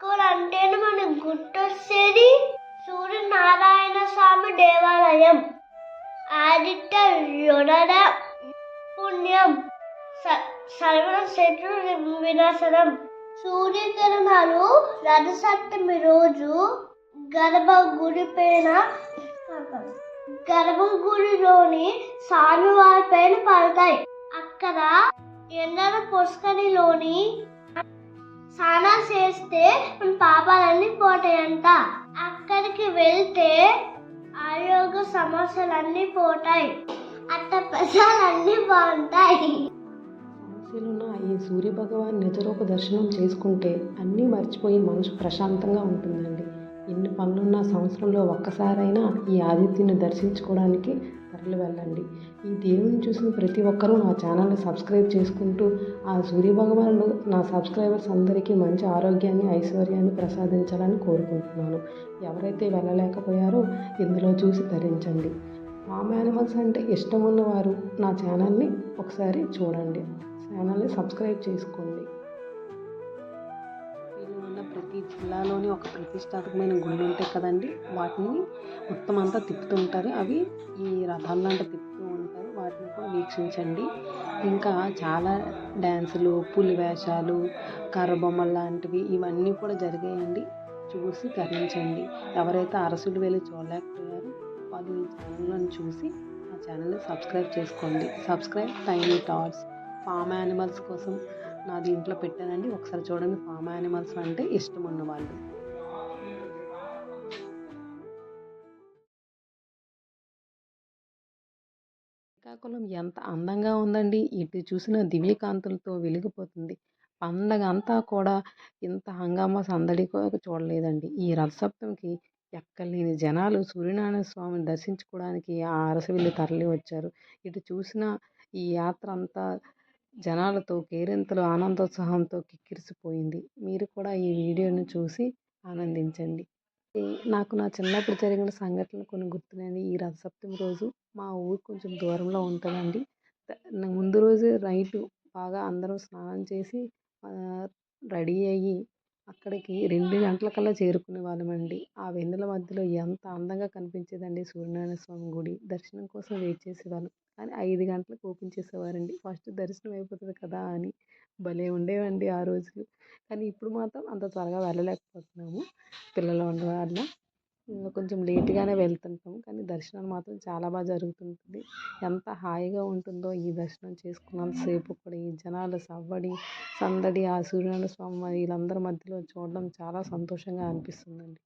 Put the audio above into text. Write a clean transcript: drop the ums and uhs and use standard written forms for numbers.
School అంటేనే మనకు గుర్తొచ్చేది సూర్యనారాయణ స్వామి దేవాలయం. ఆదిత్య యోనద పుణ్యం సర్వ శత్రు వినాశనం. సూర్యకిరణాలు రథసప్తమి రోజు గర్భగుడిలోని స్వామివారి పైన పడతాయి. అక్కడ ఎండల పుష్కరిలోని స్నానం చేస్తే మన పాపాలన్నీ పోతాయంట. అక్కడికి వెళ్తే ఆరోగ్య సమస్యలన్నీ పోతాయి, అట్ట ప్రసాదాలన్నీ బాగుంటాయి. సమస్యలున్న ఈ సూర్య భగవాన్ నిజరూప దర్శనం చేసుకుంటే అన్నీ మర్చిపోయి మనసు ప్రశాంతంగా ఉంటుందండి. ఎన్ని పనులున్న సంవత్సరంలో ఒక్కసారైనా ఈ ఆదిత్యుని దర్శించుకోవడానికి తరలి వెళ్ళండి. ఈ దేవుని చూసిన ప్రతి ఒక్కరూ నా ఛానల్ని సబ్స్క్రైబ్ చేసుకుంటూ ఆ సూర్య భగవానుడు నా సబ్స్క్రైబర్స్ అందరికీ మంచి ఆరోగ్యాన్ని ఐశ్వర్యాన్ని ప్రసాదించాలని కోరుకుంటున్నాను. ఎవరైతే వెళ్ళలేకపోయారో ఇందులో చూసి ధరించండి. ఫామ్ యానిమల్స్ అంటే ఇష్టం ఉన్నవారు నా ఛానల్ని ఒకసారి చూడండి, ఛానల్ని సబ్స్క్రైబ్ చేసుకోండి. ప్రతి జిల్లాలోని ఒక ప్రతిష్టాత్మకమైన గుళ్ళు ఉంటాయి కదండి, వాటిని మొత్తం అంతా తిప్పుతుంటారు. అవి ఈ రథాలంటే తిప్పుతూ ఉంటారు, వాటిని కూడా వీక్షించండి. ఇంకా చాలా డ్యాన్సులు, పులి వేషాలు, కర్రబొమ్మలు లాంటివి ఇవన్నీ కూడా జరిగాయండి. చూసి తరించండి. ఎవరైతే అరసులు వెళ్ళి చూడలేకపోయారో వాళ్ళు ఈ ఛానల్ని చూసి ఆ ఛానల్ని సబ్స్క్రైబ్ చేసుకోండి. Subscribe tiny thoughts. Form animals కోసం నా దీంట్లో పెట్టానండి, ఒకసారి చూడండి. ఫామ్ యానిమల్స్ అంటే ఇష్టం ఉన్నవాళ్ళు. శ్రీకాకుళం ఎంత అందంగా ఉందండి, ఇటు చూసిన దివ్యకాంతులతో వెలిగిపోతుంది. పండగ అంతా కూడా ఇంత హంగామా సందడి చూడలేదండి. ఈ రథసప్తమికి ఎక్కలేని జనాలు సూర్యనారాయణ స్వామిని దర్శించుకోవడానికి ఆ అరసవిల్లి తరలి వచ్చారు. ఇటు చూసిన ఈ యాత్ర అంతా జనాలతో కేరింతలు ఆనందోత్సాహంతో కిక్కిరిసిపోయింది. మీరు కూడా ఈ వీడియోను చూసి ఆనందించండి. నాకు నా చిన్నప్పుడు జరిగిన సంఘటనలు కొన్ని గుర్తున్నాయండి. ఈ రథసప్తమి రోజు మా ఊరు కొంచెం దూరంలో ఉంటుందండి. ముందు రోజు నైటు బాగా అందరం స్నానం చేసి రెడీ అయ్యి అక్కడికి 2 గంటలకల్లా చేరుకునే వాళ్ళమండి. ఆ వెన్నెల మధ్యలో ఎంత అందంగా కనిపించేదండి సూర్యనారాయణ స్వామి గుడి. దర్శనం కోసం వెయిట్ చేసేవాళ్ళం, కానీ 5 గంటలకు ఓపెన్ చేసేవారండి. ఫస్ట్ దర్శనం అయిపోతుంది కదా అని భలే ఉండేవండి ఆ రోజులు. కానీ ఇప్పుడు మాత్రం అంత త్వరగా వెళ్ళలేకపోతున్నాము, పిల్లలు ఉండడం వల్ల కొంచెం లేట్గానే వెళ్తుంటాము. కానీ దర్శనం మాత్రం చాలా బాగా జరుగుతుంటుంది. ఎంత హాయిగా ఉంటుందో ఈ దర్శనం చేసుకున్నంతసేపు కూడా. ఈ జనాల సవ్వడి సందడి, ఆ సూర్యనారాయణ స్వామి వీళ్ళందరి మధ్యలో చూడడం చాలా సంతోషంగా అనిపిస్తుందండి.